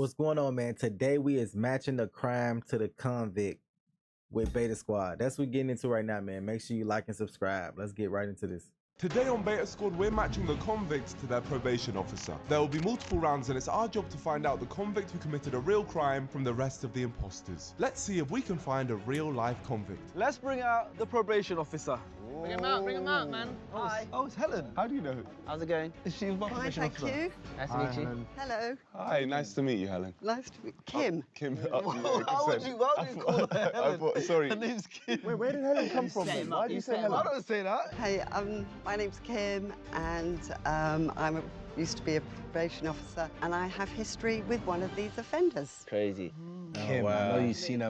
What's going on, man? Today we is matching the crime to the convict with Beta Squad. That's what we're getting into right now, man. Make sure you like and subscribe. Let's get right into this. Today on Beta Squad, we're matching the convict to their probation officer. There will be multiple rounds and it's our job to find out the convict who committed a real crime from the rest of the imposters. Let's see if we can find a real-life convict. Let's bring out the probation officer. Bring him out, man. Hi. Oh, it's Helen. How do you know? How's it going? Is she my probation Thank officer? you. Nice to meet you. Hello. Hi, nice to meet you, Helen. Nice to meet Kim. Kim. Why would you call her Helen? Sorry. Her name's Kim. Wait, where did Helen come from then? Why do you say I Helen? don't say that. Hey, my name's Kim, and used to be a probation officer, and I have history with one of these offenders. Crazy. Kim, I know you've seen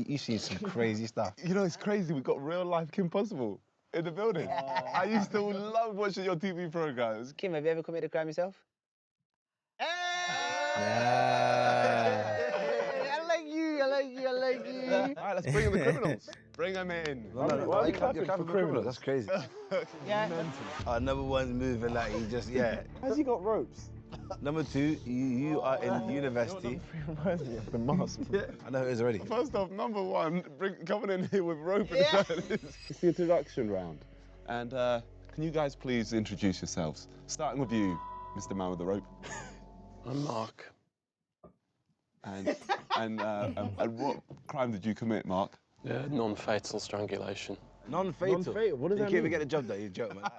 you've seen some crazy stuff. You know, it's crazy. We've got real-life Kim Possible in the building. I used to love watching your TV programs. Kim, have you ever committed a crime yourself? I like you. All right, let's bring in the criminals. Bring them in. Why are you clapping for criminals? That's crazy. Yeah. Number one's moving like he just, Has he got ropes? Number two, you are in university. Reminds me of the mask. I know it is already. First off, number one, coming in here with rope in hand. It's the introduction round. And can you guys please introduce yourselves? Starting with you, Mr. Man with the rope. I'm Mark. And what crime did you commit, Mark? Non-fatal strangulation. Non-fatal. Non-fatal? What does you that can't even mean? get the job done, you joke, man.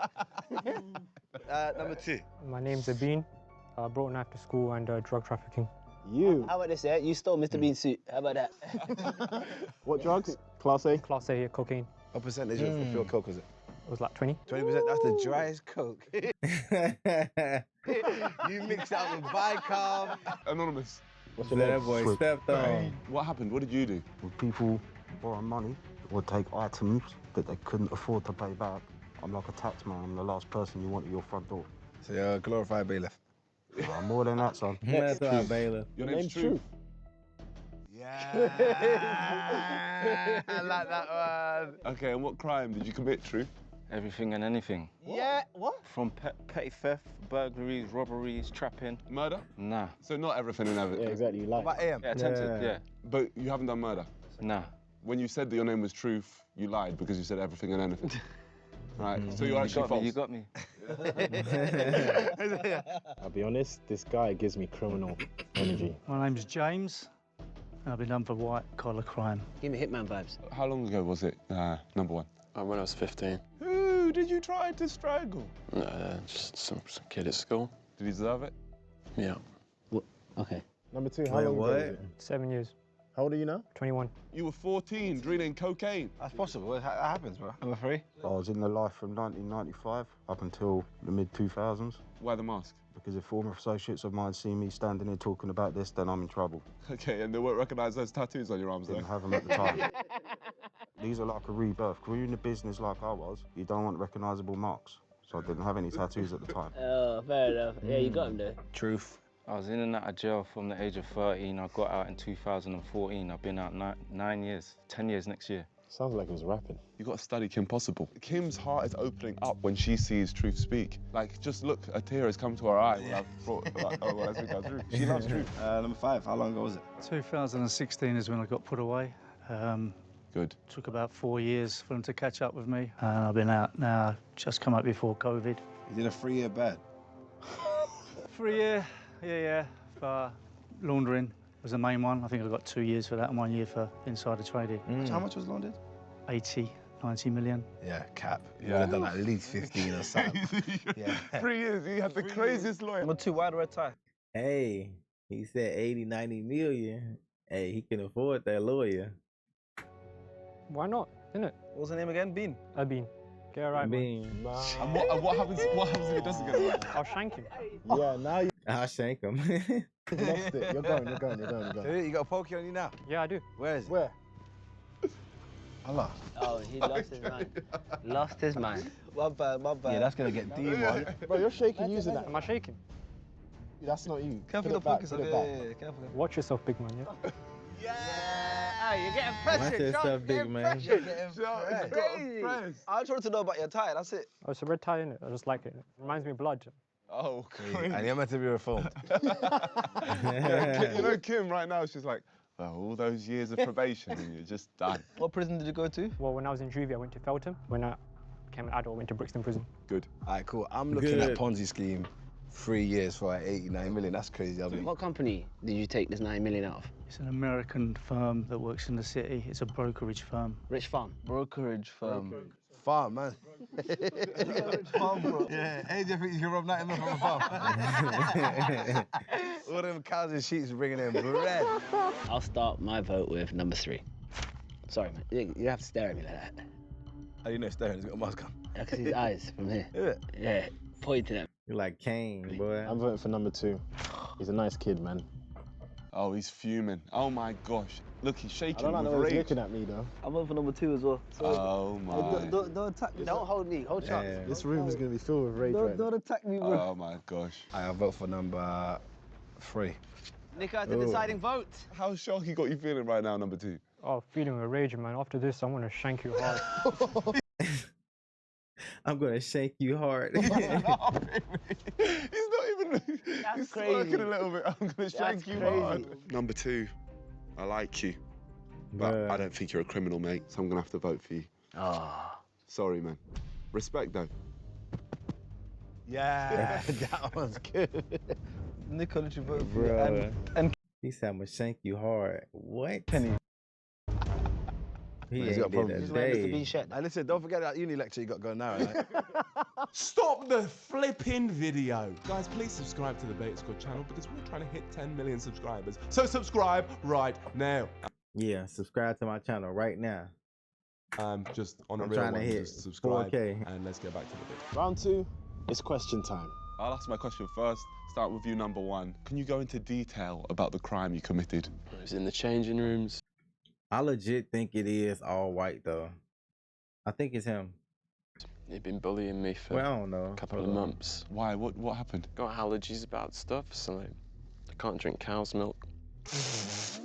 Number two. My name's Abin. I brought a knife to school and drug trafficking. You. How about this, yeah? You stole Mr. Bean's suit. How about that? What drugs? Class A? Class A cocaine. What percentage of pure coke was it? It was like 20. 20%, that's the driest coke. You mix out with bicarb. Anonymous. What's that boy stepped on? What happened? What did you do? When people borrow money or take items that they couldn't afford to pay back, I'm like a tax man. I'm the last person you want at your front door. So you're a glorified bailiff. More than that, son. That's right, bailiff. Your name's Truth. Yeah. I like that one. Okay, and what crime did you commit, Truth? Everything and anything. Yeah, what? From petty theft, burglaries, robberies, trapping. Murder? Nah. So not everything and everything. exactly. You like. What about AM? Yeah, attempted, yeah. But you haven't done murder? Nah. When you said that your name was Truth, you lied because you said everything and anything. Right, so you're actually false. You got me. I'll be honest. This guy gives me criminal energy. My name's James. I've been done for white-collar crime. Give me Hitman vibes. How long ago was it, number one? When I was 15. Who did you try to strangle? Just some kid at school. Did he deserve it? Yeah. What? Okay. Number two, Wait, what? 7 years. How old are you now? 21. You were 14, drilling cocaine. That's possible. That happens, bro. Number three. I was in the life from 1995 up until the mid-2000s. Why the mask? Because if former associates of mine see me standing here talking about this, then I'm in trouble. Okay, and they won't recognise those tattoos on your arms, though? Didn't have them at the time. These are like a rebirth. Because when you're in the business like I was, you don't want recognisable marks. So I didn't have any tattoos at the time. Oh, fair enough. Yeah, you got him there. Truth. I was in and out of jail from the age of 13. I got out in 2014. I've been out 9 years, 10 years next year. Sounds like he was rapping. You got to study Kim Possible. Kim's heart is opening up when she sees Truth speak. Like, just look, a tear has come to her eye when I've brought, like, oh, well, as we go through. She loves Truth. Number five, how long ago was it? 2016 is when I got put away. Good. Took about 4 years for them to catch up with me. And I've been out now, just come up before COVID. You did a 3-year bad. 3 year, yeah. For laundering was the main one. I think I got 2 years for that and 1 year for insider trading. So how much was laundered? 80, 90 million. Yeah, cap. You Yeah. would have done at least 15 or something. Yeah. 3 years, you had the craziest lawyer. Number two, why the red tie? Hey, he said 80, 90 million. Hey, he can afford that lawyer. Why not? Isn't it? What was the name again? Bean. Abin. Get it right, man. And what happens if it doesn't get it right? I'll shank him. Yeah, now you I'll shank him. lost it. You're going. You got a pokey on you now? Yeah, I do. Where is it? Where? Allah. Oh, he lost his mind. Lost his mind. My bad. Yeah, that's gonna get deep, man. Bro, you're shaking using that. Am I shaking? That's not you. Careful Put the it back, focus. put Yeah, it back. yeah, careful. Watch yourself, big man, yeah? Hey, you're getting Watch pressure. yourself, big man. You're getting crazy. I just wanted to know about your tie, that's it. Oh, it's a red tie, innit? I just like it. Reminds me of blood. Oh, And you're meant to be reformed. Yeah, you know Kim right now, she's like, well, all those years of probation and you're just done. What prison did you go to? Well, when I was in juvie, I went to Feltham. When I became an adult, I went to Brixton Prison. Good. All right, cool. I'm looking at Ponzi scheme, 3 years for like 89 million. That's crazy. I mean, What company did you take this 9 million out of? It's an American firm that works in the city. It's a brokerage firm. Rich Farm. Brokerage firm. farm, man. Farm, bro. Yeah, AJ thinks you can rob 90 mil from a farm. All them cows and sheep bringing in bread. I'll start my vote with number 3. Sorry, man. You have to stare at me like that. How do you know staring? He's got a mask on. I can see his eyes from here. Yeah. Yeah. Point to them. You're like Kane, boy. I'm voting for number 2. He's a nice kid, man. Oh, he's fuming. Oh my gosh. Look, he's I shaking don't like with the way he's rage. looking at me, though. I'm voting for number 2 as well. Oh my. Don't attack me. Don't hold me. Hold chance. Yeah. This room is going to be filled with rage right now. Don't attack me, bro. Oh my gosh. I'll vote for number 3. Nico, the deciding vote. How shocky got you feeling right now, number 2? Oh, feeling a rage, man. After this, I want to shank you hard. I'm gonna shake you hard. He's not even. He's crazy. smirking a little bit. I'm gonna shank you hard. crazy. Number 2, I like you, but Bruh. I don't think you're a criminal, mate. So I'm gonna have to vote for you. Ah. Sorry, man. Respect, though. Yeah, that was good. Nico literally voted for Bruh. you. And He said I'm gonna shank you hard. What? Kenny. He He's ain't got did problems. a He's Where Mr. day. Bean shed. Hey, listen, don't forget that uni lecture you got going now, right? Stop the flipping video. Guys, please subscribe to the Beta Squad channel because we're trying to hit 10 million subscribers. So subscribe right now. Yeah, subscribe to my channel right now. Just on a I'm real trying to one, hit just subscribe 4K. and let's get back to the video. Round 2, it's question time. I'll ask my question first. Start with you, number 1. Can you go into detail about the crime you committed? I was in the changing rooms. I legit think it is all white though. I think it's him. He'd been bullying me for Well, I don't know. a couple Hold of on. months. Why? What happened? Got allergies about stuff, so like, I can't drink cow's milk. It's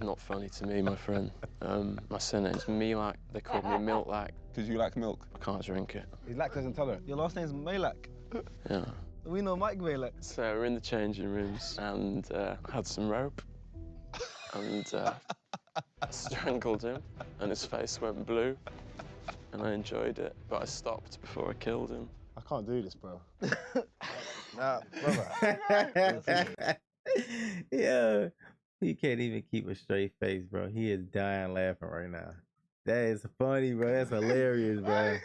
not funny to me, my friend. My surname's Milak. They call me Milk-Lack. Did you like milk? I can't drink it. He's lactose intolerant. Your last name's Malak. Yeah. We know Mike Malak. So we're in the changing rooms and had some rope and strangled him and his face went blue and I enjoyed it, but I stopped before I killed him. I can't do this, bro. Nah, brother. Yeah, he can't even keep a straight face, bro. He is dying laughing right now. That is funny, bro. That's hilarious, bro.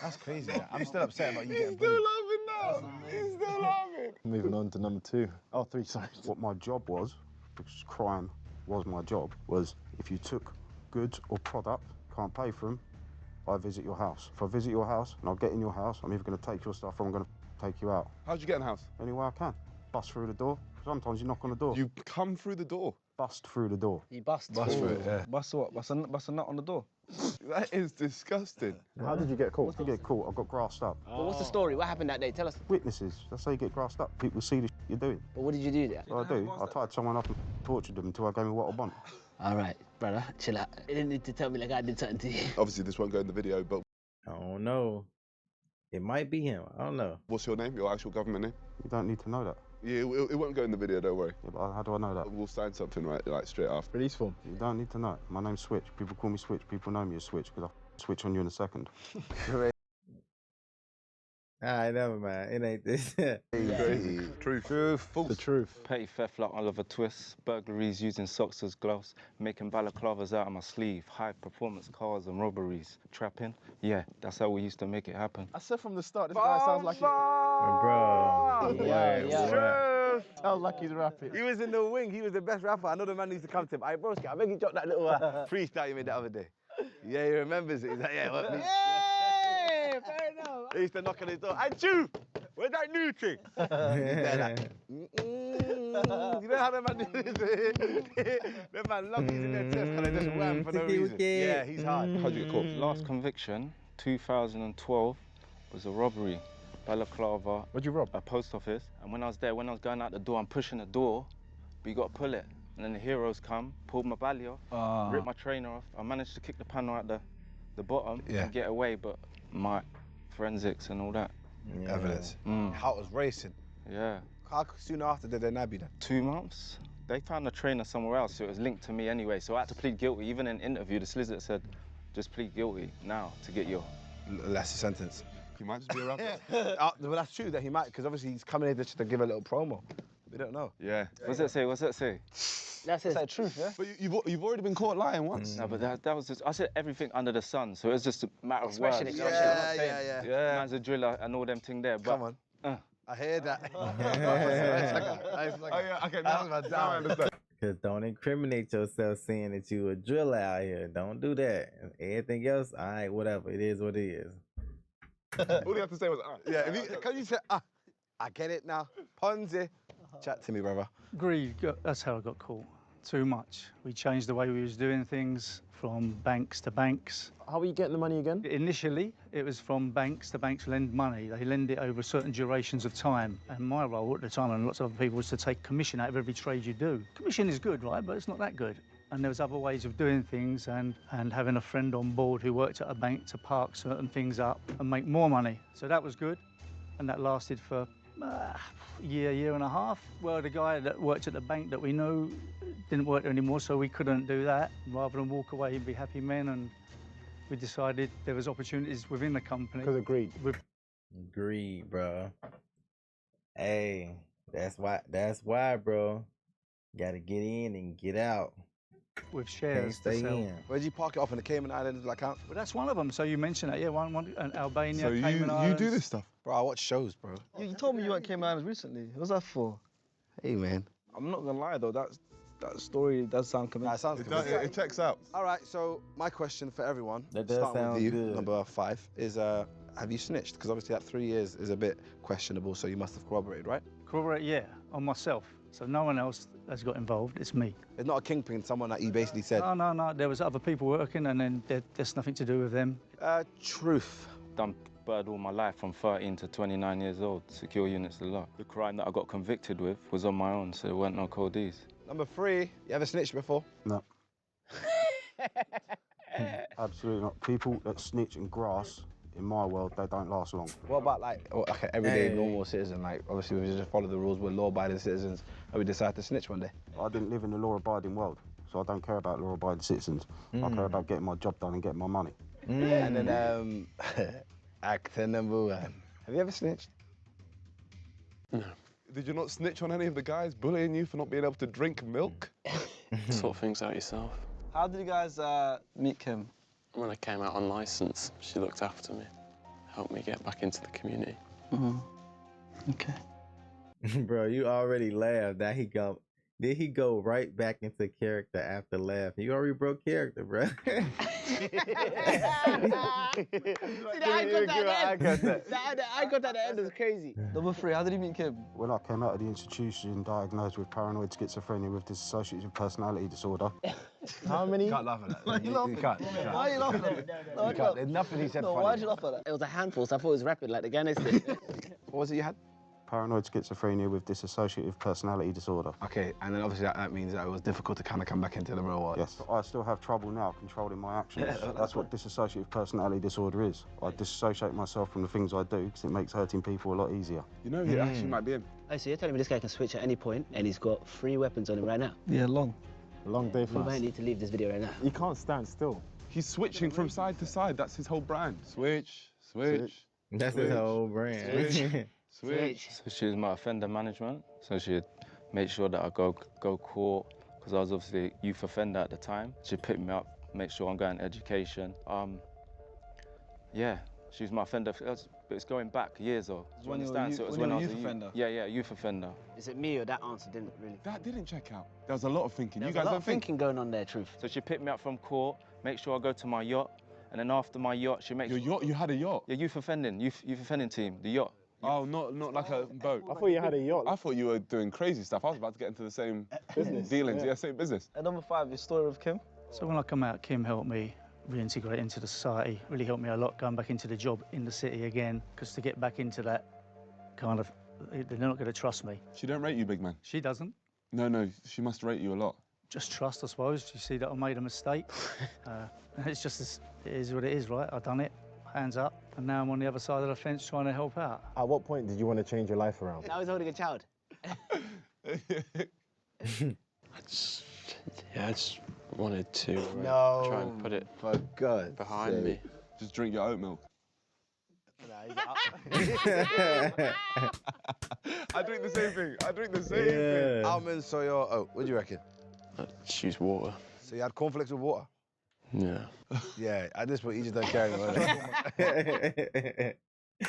That's crazy. Man. I'm still upset about you getting Still bullied. laughing now. He's still laughing. Moving on to number 2. Oh, 3, sorry. What my job was, because crime was my job, was if you took goods or product, can't pay for them, I visit your house. If I visit your house and I'll get in your house, I'm either going to take your stuff or I'm going to take you out. How'd you get in the house? Any way I can. Bust through the door. Sometimes you knock on the door. You come through the door. Bust through the door. You bust. Bust for it, yeah. Bust what? Bust a nut on the door. That is disgusting. How did you get caught? If you get caught, I got grassed up. But what's the story? What happened that day? Tell us. Witnesses, that's how you get grassed up. People see the you're doing. But what did you do there? What I do, I tied someone up and tortured them until I gave me what I want. All right, brother, chill out. You didn't need to tell me like I did something to you. Obviously, this won't go in the video, but I don't know. It might be him. I don't know. what's your name? Your actual government name? You don't need to know that. Yeah, it won't go in the video, don't worry. Yeah, but how do I know that? We'll sign something right, like straight after. Release form. You don't need to know. My name's Switch. People call me Switch. People know me as Switch because I'll switch on you in a second. Alright, never mind. It ain't this. Truth. False. The truth. Petty theft like Oliver Twist, burglaries using socks as gloves, making balaclavas out of my sleeve, high performance cars and robberies, trapping. Yeah, that's how we used to make it happen. I said from the start, this guy sounds like Bro. sounds like he's rapping. He was in the wing. He was the best rapper. I know the man used to come to him. Hey, broski, I beg you drop that little freestyle you made the other day. Yeah, he remembers it. He's like, yeah, what? Hey, fair enough. He used to knock on his door. Hey, Chew, where's that new thing? He's there like, you know how the man do this? The man loves in their chest because they just wham for no reason. Yeah, he's hard. How'd you get caught? Last conviction, 2012, was a robbery. Balaclava. What'd you rob? A post office. And when I was there, when I was going out the door, I'm pushing the door, but you got to pull it. And then the heroes come, pulled my belly off, ripped my trainer off. I managed to kick the panel out the bottom and get away, but my forensics and all that. Yeah. Evidence. Mm. Heart was racing. Yeah. How soon after did they nab you then? 2 months. They found a trainer somewhere else, so it was linked to me anyway. So I had to plead guilty. Even in interview, the solicitor said, just plead guilty now to get your lesser sentence. He might just be a rapper. Well, that's true that he might, because obviously he's coming here just to give a little promo. We don't know. Yeah. What's that say? What's that say? That's the truth, yeah? But you've already been caught lying once. No, but that was just, I said everything under the sun, so it was just a matter of Expression, words. expression. Yeah. Man's a driller and all them thing there, but... Come on. I hear that. Okay, now I understand. Cause don't incriminate yourself saying that you a driller out here. Don't do that. Everything else, all right, whatever. It is what it is. All you have to say was, Yeah, can you say, I get it now. Ponzi. Chat to me, brother. Greed, that's how I got caught. Too much. We changed the way we was doing things from banks to banks. How are you getting the money again? Initially, it was from banks. The banks lend money. They lend it over certain durations of time. And my role at the time, and lots of other people, was to take commission out of every trade you do. Commission is good, right? But it's not that good. And there was other ways of doing things, and having a friend on board who worked at a bank to park certain things up and make more money. So that was good. And that lasted for a year and a half. Well, the guy that worked at the bank that we know didn't work there anymore, so we couldn't do that. Rather than walk away and be happy men, and we decided there was opportunities within the company. Because of greed. Greed, bro. Hey, that's why, bro. Gotta get in and get out. With Can't shares to stay sell. in. Where'd you park it off in the Cayman Islands account? Well, that's one of them. So you mentioned that, yeah, one Albania, So Cayman you Islands. do this stuff? Bro, I watch shows, bro. You told me you went Cayman Islands recently. What was that for? Hey, man. I'm not gonna lie though, that story does sound convincing. That sounds It, convincing. it checks out. All right, so my question for everyone, That does starting sound with you, good. number 5, is have you snitched? Because obviously that 3 years is a bit questionable, so you must have corroborated, right? Corroborate, yeah, on myself. So no one else has got involved, it's me. It's not a kingpin, someone that you basically said. No, there was other people working, and then there's nothing to do with them. Truth. Done bird all my life from 13 to 29 years old, secure units a lot. The crime that I got convicted with was on my own, so there weren't no codees. Number 3, you ever snitched before? No. Absolutely not. People that snitch and grass, in my world, they don't last long. What about like an everyday normal citizen? Like obviously we just follow the rules, we're law-abiding citizens, and we decide to snitch one day. I didn't live in a law-abiding world, so I don't care about law-abiding citizens. I care about getting my job done and getting my money. And then actor number 1. Have you ever snitched? No. Did you not snitch on any of the guys bullying you for not being able to drink milk? Sort things out yourself. How did you guys meet Kim? When I came out on licence, she looked after me, helped me get back into the community. Okay. Bro, you already laughed. Did he go right back into character after laughing? You already broke character, bro. The eye contact at the end is crazy. Number 3, how did you meet Kim? When I came out of the institution diagnosed with paranoid schizophrenia with dissociative personality disorder. How many? You can't laugh at that. Why are you laughing? Why are you laughing at that? No, You can't. There's nothing he said no, funny. why'd you laugh at that? It was a handful, so I thought it was rapid, like the guy next to it. What was it you had? Paranoid schizophrenia with dissociative personality disorder. Okay, and then obviously that means that it was difficult to kind of come back into the real world. Yes, I still have trouble now controlling my actions. That's what dissociative personality disorder is. I dissociate myself from the things I do because it makes hurting people a lot easier. You know, he actually might be him. Oh, so you're telling me this guy can switch at any point, and he's got 3 weapons on him right now? Yeah, long. Long day We for might us. need to leave this video right now. You can't stand still. He's switching from side to side. That's his whole brand. Switch, switch. That's his whole brand. Switch. So she was my offender management, so she'd make sure that I go court, because I was obviously a youth offender at the time. She'd pick me up, make sure I'm going to education. Yeah, she was my offender, but it's going back years though. Do you understand? So it was when I was a youth offender. Yeah, youth offender. Is it me or that answer didn't really? That didn't check out. There was a lot of thinking. There You was guys a lot don't of think? thinking going on there, Truth. So she picked me up from court, make sure I go to my yacht, and then after my yacht, she makes Your yacht? You had a yacht? Yeah, youth offending team, the yacht. Oh, not like a boat. I thought you had a yacht. I thought you were doing crazy stuff. I was about to get into the same business dealings. Yeah, same business. And number 5, your story with Kim? So when I come out, Kim helped me reintegrate into the society, really helped me a lot going back into the job in the city again, because to get back into that kind of, they're not going to trust me. She don't rate you, big man. She doesn't. No, she must rate you a lot. Just trust, I suppose. You see that I made a mistake. It's just, it is what it is, right? I've done it. hands up, and now I'm on the other side of the fence trying to help out. At what point did you want to change your life around? Now he's holding a child. I just wanted to try and put it for God's behind me. Just drink your oat milk. I drink the same thing. I drink the same thing. Almond, soy, or oat. What do you reckon? Just use water. So you had cornflakes with water? Yeah. Yeah, at this point, he just don't care anymore.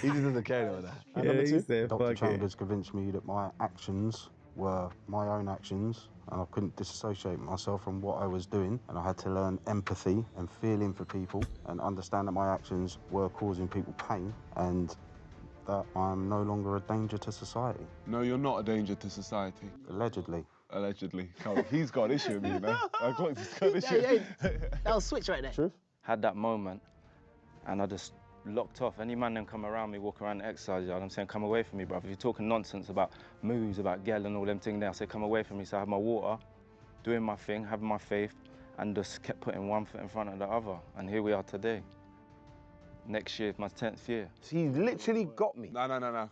He just doesn't care anymore. Number two? said, Dr. fuck it. Chambers convinced me that my actions were my own actions, and I couldn't disassociate myself from what I was doing, and I had to learn empathy and feeling for people and understand that my actions were causing people pain and that I'm no longer a danger to society. No, you're not a danger to society. Allegedly. Allegedly. He's got an issue with me, you know? He's got an issue. That was switch right there. Truth? Had that moment, and I just locked off. Any man them come around me, walk around the exercise yard, I'm saying, come away from me, bruv. If you're talking nonsense about moves, about girl and all them things there, I say, come away from me. So I had my water, doing my thing, having my faith, and just kept putting one foot in front of the other. And here we are today. Next year, my 10th year. So he literally got me. No.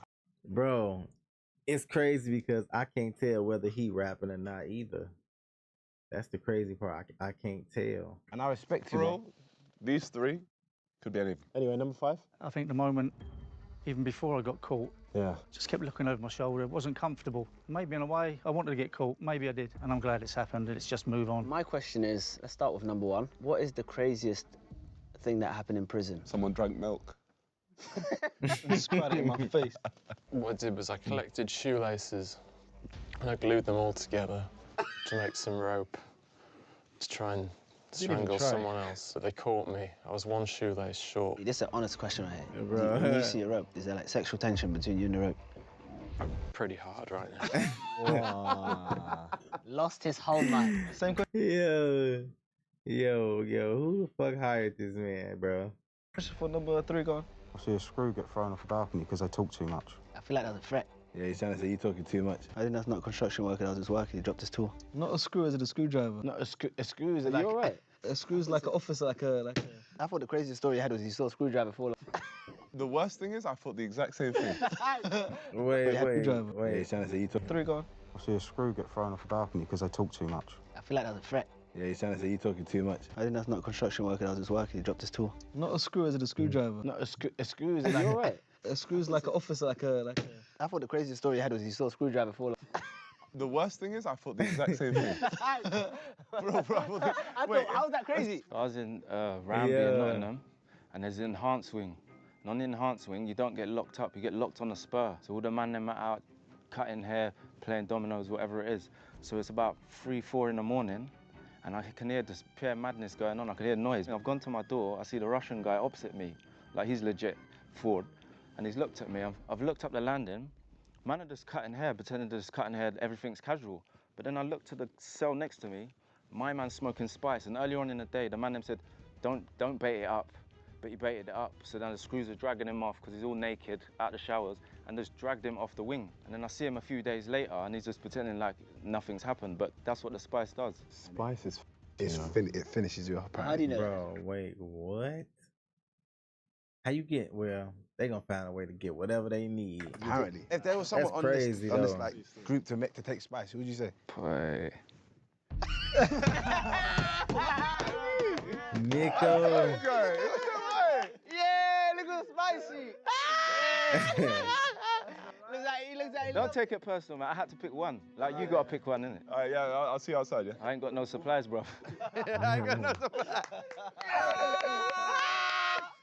Bro, it's crazy because I can't tell whether he rapping or not either. That's the crazy part. I can't tell. And I respect you, Bro, these three could be anything. Anyway, number 5? I think the moment, even before I got caught, Yeah. just kept looking over my shoulder. It wasn't comfortable. Maybe in a way, I wanted to get caught. Maybe I did. And I'm glad it's happened and it's just move on. My question is, let's start with number 1. What is the craziest thing that happened in prison? Someone drank milk. Spat it in my face. What I did was I collected shoelaces and I glued them all together to make some rope to try and strangle someone else. But they caught me. I was one shoelace short. This is an honest question right here. Bro. When you see a rope, is there like sexual tension between you and the rope? Pretty hard right now. Lost his whole mind. Same question Yo, who the fuck hired this man, bro? for number 3, go on. I see a screw get thrown off a balcony because they talk too much. I feel like that was a threat. Yeah, he's trying to say you're talking too much. I think that's not construction worker, that was just working. He dropped his tool. Not a screw, is it a screwdriver? Not a screw is Are like... you all right? A screw's like an officer, like a... I thought the craziest story you had was you saw a screwdriver fall off. The worst thing is I thought the exact same thing. Wait. Yeah, he's trying to say you're talking... 3, go on. I see a screw get thrown off a balcony because they talk too much. I feel like that was a threat. Yeah, he's trying to say you're talking too much. I think that's not construction worker, that was just working. He dropped his tool. Not a screw, is it a screwdriver? Not a screw is Are like... you all right? A screw's like an officer, like a... I thought the craziest story you had was you saw a screwdriver fall off. The worst thing is I thought the exact same thing. Bro, I thought... Wait, how was that crazy? I was in Ramsey in Nottingham, and there's an enhanced wing. And on the enhanced wing, you don't get locked up, you get locked on a spur. So all the man them are out cutting hair, playing dominoes, whatever it is. So it's about 3, 4 in the morning, and I can hear this pure madness going on. I can hear noise. And I've gone to my door, I see the Russian guy opposite me, like he's legit Ford. And he's looked at me, I've looked up the landing. Man are just cutting hair, pretending they're just cutting hair, everything's casual. But then I looked to the cell next to me, my man's smoking spice. And earlier on in the day, the man them said, don't bait it up. But he baited it up, so then the screws are dragging him off because he's all naked, out the showers, and just dragged him off the wing. And then I see him a few days later, and he's just pretending like nothing's happened, but that's what the spice does. Spice is... It finishes you off. How do you know? Bro, wait, what? How you get, well, they gonna find a way to get whatever they need. Apparently. If there was someone on crazy, this like group to take spice, who would you say? Boy. Nico. Yeah, look at spicy. Don't take it personal, man. I had to pick one. Like, you gotta pick one, innit? All right, yeah, I'll see you outside, yeah? I ain't got no supplies, bro. I ain't got no supplies.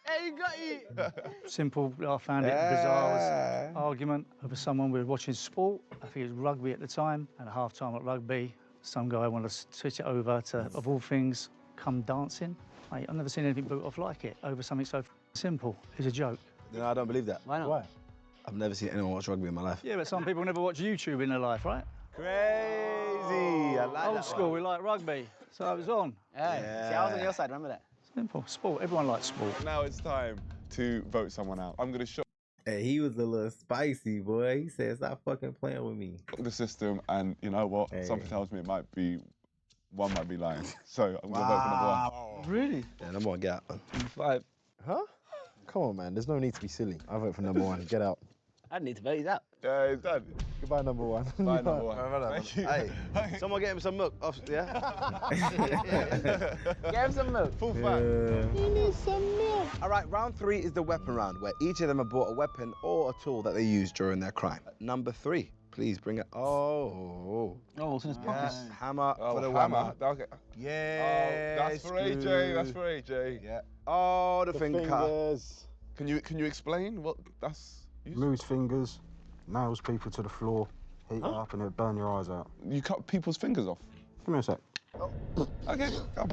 Hey, you got it. Simple, I found it bizarre. It was argument over someone we were watching sport. I think it was rugby at the time, and at half-time at rugby, some guy wanted to switch it over to, of all things, come dancing. Mate, I've never seen anything boot off like it, over something so simple. It's a joke. No, I don't believe that. Why not? Why? I've never seen anyone watch rugby in my life. Yeah, but some people never watch YouTube in their life, right? Crazy. I like Old that school, one. we like rugby, so it was on. Yeah. See, I was on your side, remember that? Simple, sport, everyone likes sport. Now it's time to vote someone out. I'm gonna shock Hey, he was a little spicy, boy. He said, stop fucking playing with me. the system, and you know what? Hey. Something tells me one might be lying. So I'm gonna vote for number 1. Really? Yeah, number 1, get out, man. 5. Huh? Come on, man. There's no need to be silly. I vote for number 1. Get out. I need to vote. He's out. Yeah, he's done. Goodbye, number 1. Bye, number 1. Thank you. Hey, someone get him some milk. Yeah? Get him some milk. Full fat. He needs some milk. All right, round 3 is the weapon round, where each of them have brought a weapon or a tool that they used during their crime. Number 3, please bring it. Oh, it's in his pockets. Hammer for the hammer. hammer. Okay. Yeah. Oh, that's for AJ. That's for AJ. Yeah. Oh, the finger cut. Fingers. Can you explain what that's used? Moves fingers, nails people to the floor, heat it up and it'll burn your eyes out. You cut people's fingers off. Give me a sec. Okay, come.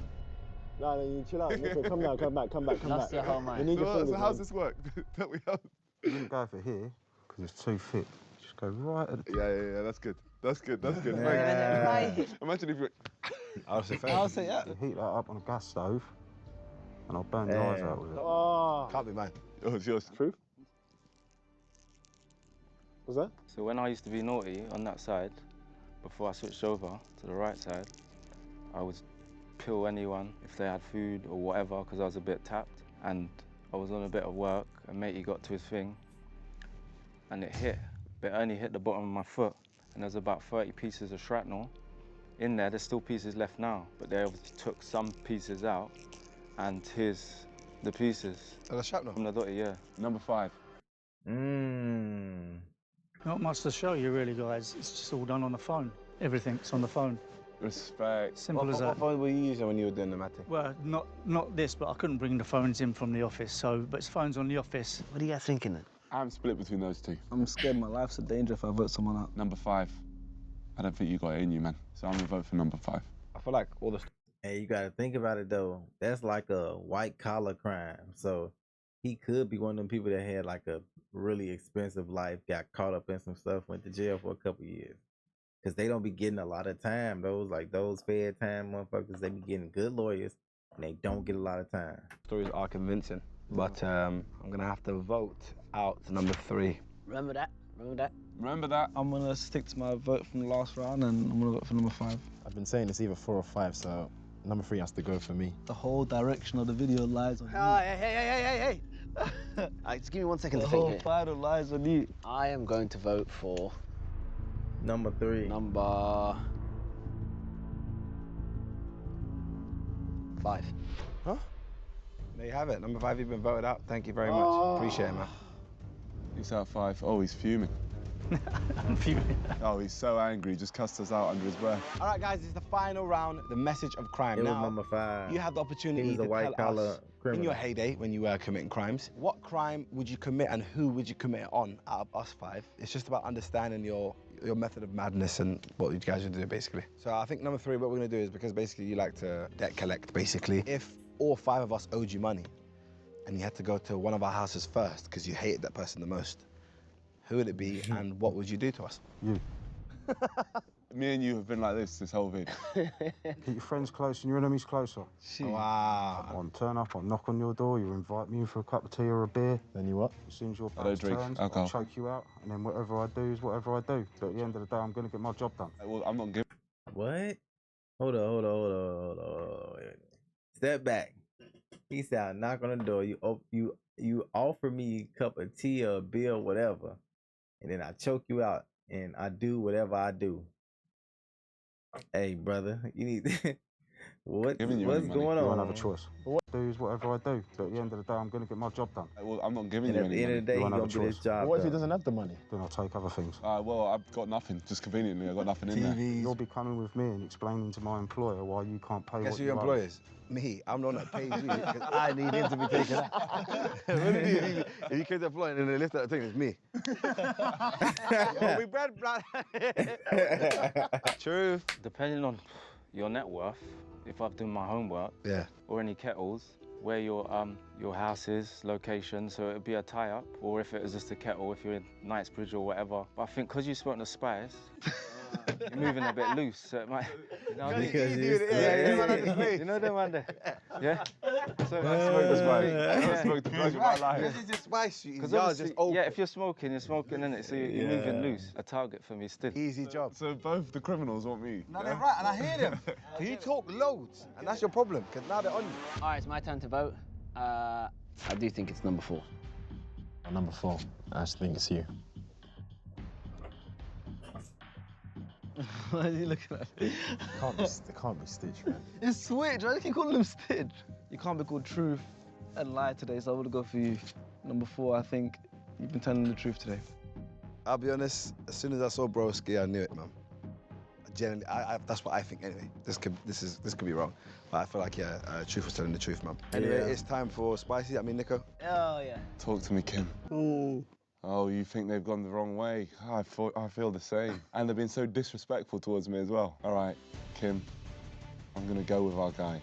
No, you chill out. Nico, come now, come back. Lost your whole mind. You need your fingers, So how's man. this work? Tell me how. You wouldn't go for here because it's too thick. Just go right at the Yeah, that's good. That's good. Yeah. Imagine if you. I'll say yeah. You heat that up on a gas stove and I'll burn your eyes out with it. Oh. Can't be mine. Oh, it's yours. True. What's that? So when I used to be naughty on that side, before I switched over to the right side, I would pill anyone if they had food or whatever, because I was a bit tapped. And I was on a bit of work, and matey got to his thing, and it hit, but it only hit the bottom of my foot. And there's about 30 pieces of shrapnel in there. There's still pieces left now, but they obviously took some pieces out, and here's the pieces. Oh, the shrapnel? From the dotty, yeah. Number 5. Not much to show you, really, guys. It's just all done on the phone. Everything's on the phone. Respect. Simple as that. What phone were you using when you were doing the matting? Well, not this, but I couldn't bring the phones in from the office, so, but it's phones on the office. What are you guys thinking then? I'm split between those two. I'm scared my life's a danger if I vote someone out. Number 5. I don't think you got it in you, man. So I'm gonna vote for number 5. I feel like all the... Hey, you gotta think about it though. That's like a white collar crime. So he could be one of them people that had like a really expensive life, got caught up in some stuff, went to jail for a couple years. Cause they don't be getting a lot of time. Those fair time motherfuckers, they be getting good lawyers and they don't get a lot of time. Stories are convincing, but I'm gonna have to vote out number 3. Remember that? Remember that? I'm gonna stick to my vote from the last round and I'm gonna vote for number 5. I've been saying it's either 4 or 5, so number 3 has to go for me. The whole direction of the video lies on you. Hey. Just give me 1 second to think here. Final lies on you. I am going to vote for Number 3. number 5. Huh? There you have it. Number 5, you've been voted out. Thank you very much. Appreciate it, man. He's out 5. Oh, he's fuming. I'm fuming. Oh, he's so angry. He just cussed us out under his breath. All right, guys, this is the final round, the message of crime. It was Now, number 5. you have the opportunity He was a to white tell collar us, criminal. in your heyday, when you were committing crimes, what crime would you commit and who would you commit it on out of us 5? It's just about understanding your method of madness and what you guys would do, basically. So I think number 3, what we're gonna do is, because basically you like to debt collect, basically. If all 5 of us owed you money and you had to go to one of our houses first because you hated that person the most, who would it be and what would you do to us? You. Me and you have been like this whole vid. Keep your friends close and your enemies closer. Wow. I'll turn up, I'll knock on your door, you invite me in for a cup of tea or a beer. Then you what? As soon as your I don't back drink turns, alcohol. I'll choke you out, and then whatever I do is whatever I do. But at the end of the day, I'm going to get my job done. Well, I'm not giving. What? Hold on. Step back. He said, I'll knock on the door. You offer me a cup of tea or a beer or whatever, and then I choke you out, and I do whatever I do. Hey, brother, you need what's Giving you going any money. You on? won't have a choice. What I do is whatever I do. But at the end of the day, I'm going to get my job done. Well, I'm not giving And you at any the end money. of the day, You he's won't have gonna a get his choice. job What if he done. doesn't have the money? Then I'll take other things. Well, I've got nothing. Just conveniently, I've got nothing in there. You'll be coming with me and explaiing to my employer why you can't pay Guess what who you your owe. employer is? Me. I'm the one that pays you because I need him to be taken out. If you came to employer and they lift that thing, it's me. We bread, blood. True. Depending on your net worth, if I've done my homework, Yeah. or any kettles, where your house is, location, so it'd be a tie-up, or if it was just a kettle, if you're in Knightsbridge or whatever. But I think because you smoked the spice, you're moving a bit loose, so it might. You know, you know them one there. Yeah. So I smoked the spice. I smoked the spice of my life. This is just spice. Because Yours just open. yeah, if you're smoking innit? So you're moving loose. A target for me still. Easy job. So both the criminals want me. No, they're right, and I hear them. You talk loads, and that's your problem, because now they're on you. All right, it's my turn to vote. I do think it's number 4. Number 4. I actually think it's you. Why are you looking at me? It can't be Stitch, man. It's Switch. Why do you keep calling him Stitch? You can't be called Truth and Lie today, so I would go for you. Number 4, I think you've been telling the truth today. I'll be honest, as soon as I saw Broski, I knew it, man. Generally, that's what I think anyway. This could be wrong, but I feel like Truth was telling the truth, man. Anyway, it's time for Spicy. I mean, Nico. Oh yeah. Talk to me, Kim. Oh, you think they've gone the wrong way? I feel the same. And they've been so disrespectful towards me as well. All right, Kim, I'm gonna go with our guy.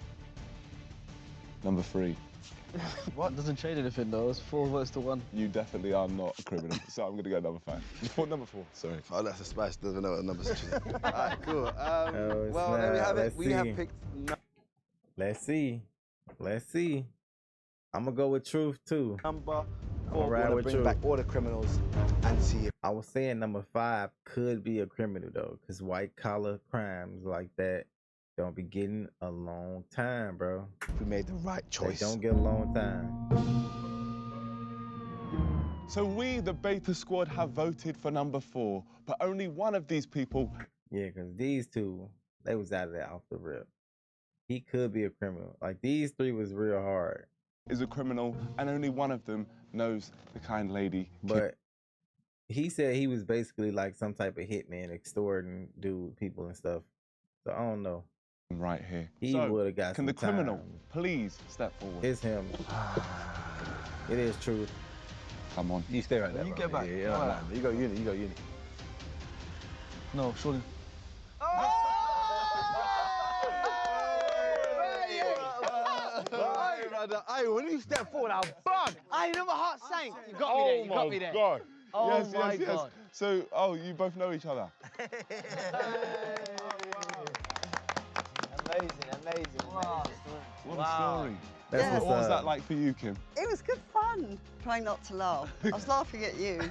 Number 3. What? Doesn't change anything though. It's 4 votes to 1. You definitely are not a criminal, so I'm gonna go number 5. Number 4, sorry. Oh, that's a Spice. Doesn't know what numbers are. All right, cool. Oh, well, there we have it. Let's We see. have picked. Let's see. I'm gonna go with Truth too. Number 4. All We're right, gonna with bring Truth. back all the criminals and see if I was saying number 5 could be a criminal though, because white collar crimes like that don't be getting a long time, bro. we made the right They choice. don't get a long time. So we, the Beta Squad, have voted for number 4, but only one of these people. Yeah, because these two, they was out of there off the rip. He could be a criminal. Like these 3 was real hard. Is a criminal, and only one of them knows the kind lady. But he said he was basically like some type of hitman, extorting people and stuff. So I don't know. Right here. He So, would have got Can some the criminal time. please step forward? It's him. It is Truth. Come on. You stay right there. You bro. get back. Yeah, All nah, right. you go uni. No, surely. Hey, when you step forward, I'll bug. I know my heart sank. You got me there. You got me there. God. Oh yes, my yes, God. yes. So, you both know each other? Amazing. What a Wow. story. That's Yeah. what's What was that up. like for you, Kim? It was good fun. Try not to laugh. I was laughing at you.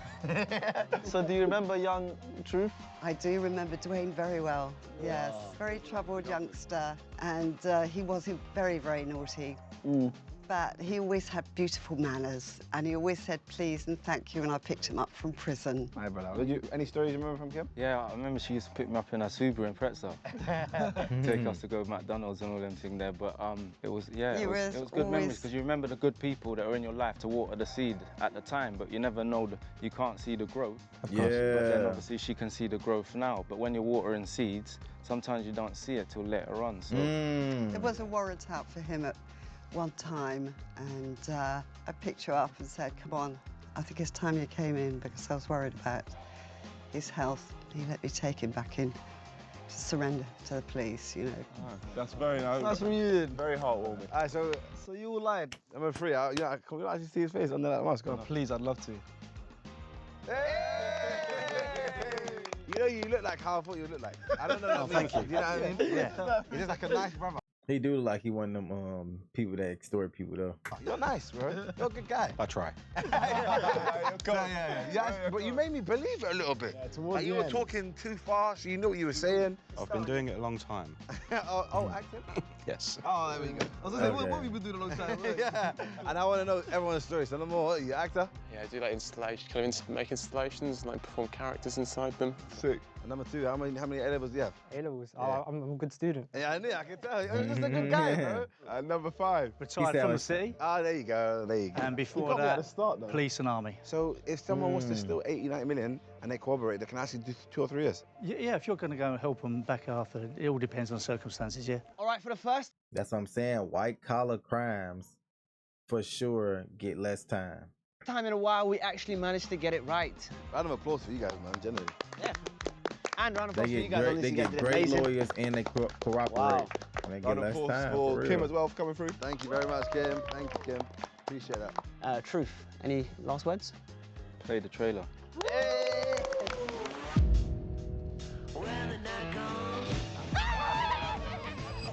So do you remember young Truth? I do remember Dwayne very well. Yes, very troubled youngster, and he was very, very naughty. But he always had beautiful manners, and he always said please and thank you when I picked him up from prison. Hi, brother. Any stories you remember from Kim? Yeah, I remember she used to pick me up in her Subaru in Pretzel. Take us to go to McDonald's and all them things there. But it was good memories because you remember the good people that are in your life to water the seed at the time, but you never know, you can't see the growth. Yeah. But then obviously she can see the growth now. But when you're watering seeds, sometimes you don't see it till later on. So There was a warrant out for him at one time, and I picked you up and said, come on, I think it's time you came in, because I was worried about his health. He let me take him back in to surrender to the police, you know. Oh, that's very nice. Nice from you. Very heartwarming. All right, so you all lied. Number 3, can we actually see his face under that mask? Oh, please, I'd love to. You know, you look like how I thought you would look like. I don't know. Oh, thank you. You know what I mean? Yeah. You're just like a nice brother. He do look like he one of them people that extort people though. You're nice, bro. You're a good guy. I try. But you made me believe it a little bit. towards You the were end. talking too fast. You knew what you were saying. I've been doing it a long time. Acting? Yes. Oh, there we go. I was gonna say, what have you been doing a long time? Yeah. And I want to know everyone's story. So no more. You actor? Yeah, I do like make installations, like perform characters inside them. Sick. And number 2, how many A-levels do you have? A-levels. Yeah. I'm a good student. Yeah, I knew. I can tell. You're just a good guy, bro. And number 5. Retired from the city, Ah, there you go. There you go. and before got me at that, the start, though. police and army. So if someone wants to steal 80, 90 million and they cooperate, they can actually do 2 or 3 years. Yeah, if you're going to go and help them back after, it all depends on circumstances, yeah. All right, for the first. That's what I'm saying. White collar crimes for sure get less time. Time in a while, we actually managed to get it right. Round of applause for you guys, man, generally. Yeah. And round of They applause for you get guys. great, Honestly, they you guys get did great amazing. lawyers and they cooperate. Wow. And they get Round of less applause time. for Kim real. as well for coming through. Thank you very much, Kim. Thank you, Kim. Appreciate that. Truth, any last words? play the trailer.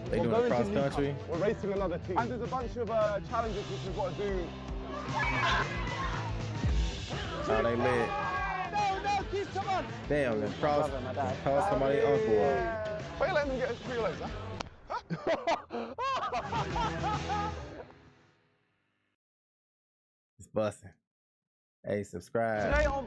They doing it cross country. We're racing another team. And there's a bunch of challenges which we've got to do. Oh, they lit. No, keep, come on. Damn, they cross somebody's uncle up. Why you letting them get us 3 legs, huh? busting. Hey, subscribe. Today on